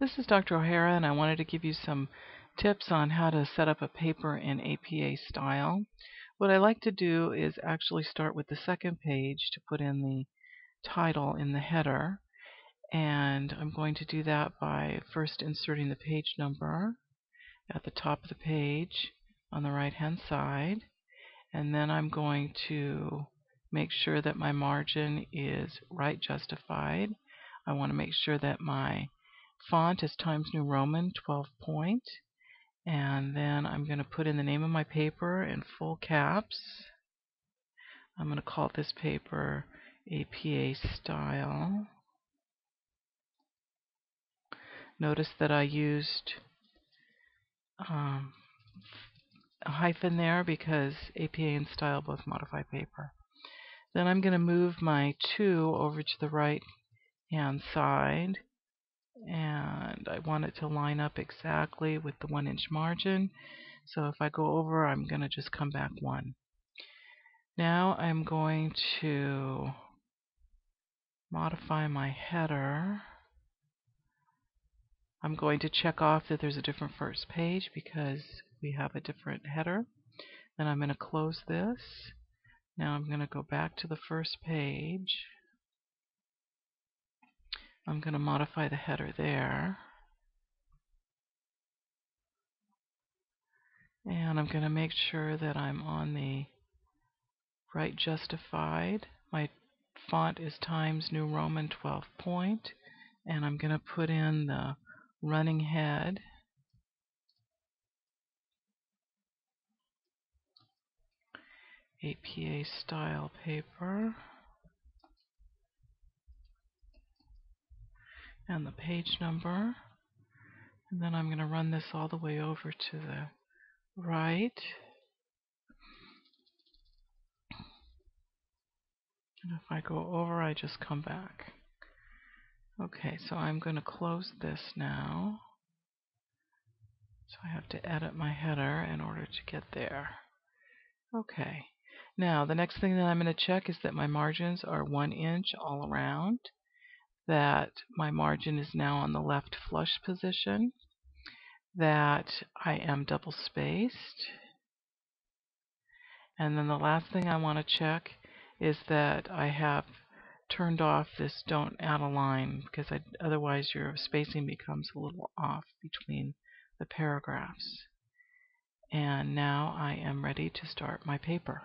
This is Dr. O'Hara, and I wanted to give you some tips on how to set up a paper in APA style. What I like to do is actually start with the second page to put in the title in the header, and I'm going to do that by first inserting the page number at the top of the page on the right hand side, and then I'm going to make sure that my margin is right justified. I want to make sure that my font is Times New Roman 12 point, and then I'm going to put in the name of my paper in full caps. I'm going to call this paper APA Style. Notice that I used a hyphen there because APA and Style both modify paper. Then I'm going to move my 2 over to the right hand side, and I want it to line up exactly with the 1-inch margin. So if I go over, I'm going to just come back 1. Now I'm going to modify my header. I'm going to check off that there's a different first page because we have a different header. Then I'm going to close this. Now I'm going to go back to the first page. I'm going to modify the header there. And I'm going to make sure that I'm on the right justified. My font is Times New Roman 12 point. And I'm going to put in the running head. APA style paper. And the page number. And then I'm going to run this all the way over to the right. And if I go over, I just come back. Okay, so I'm going to close this now. So I have to edit my header in order to get there. Okay. Now, the next thing that I'm going to check is that my margins are 1 inch all around, that my margin is now on the left flush position, that I am double spaced, and then the last thing I want to check is that I have turned off this don't add a line, because otherwise your spacing becomes a little off between the paragraphs. And now I am ready to start my paper.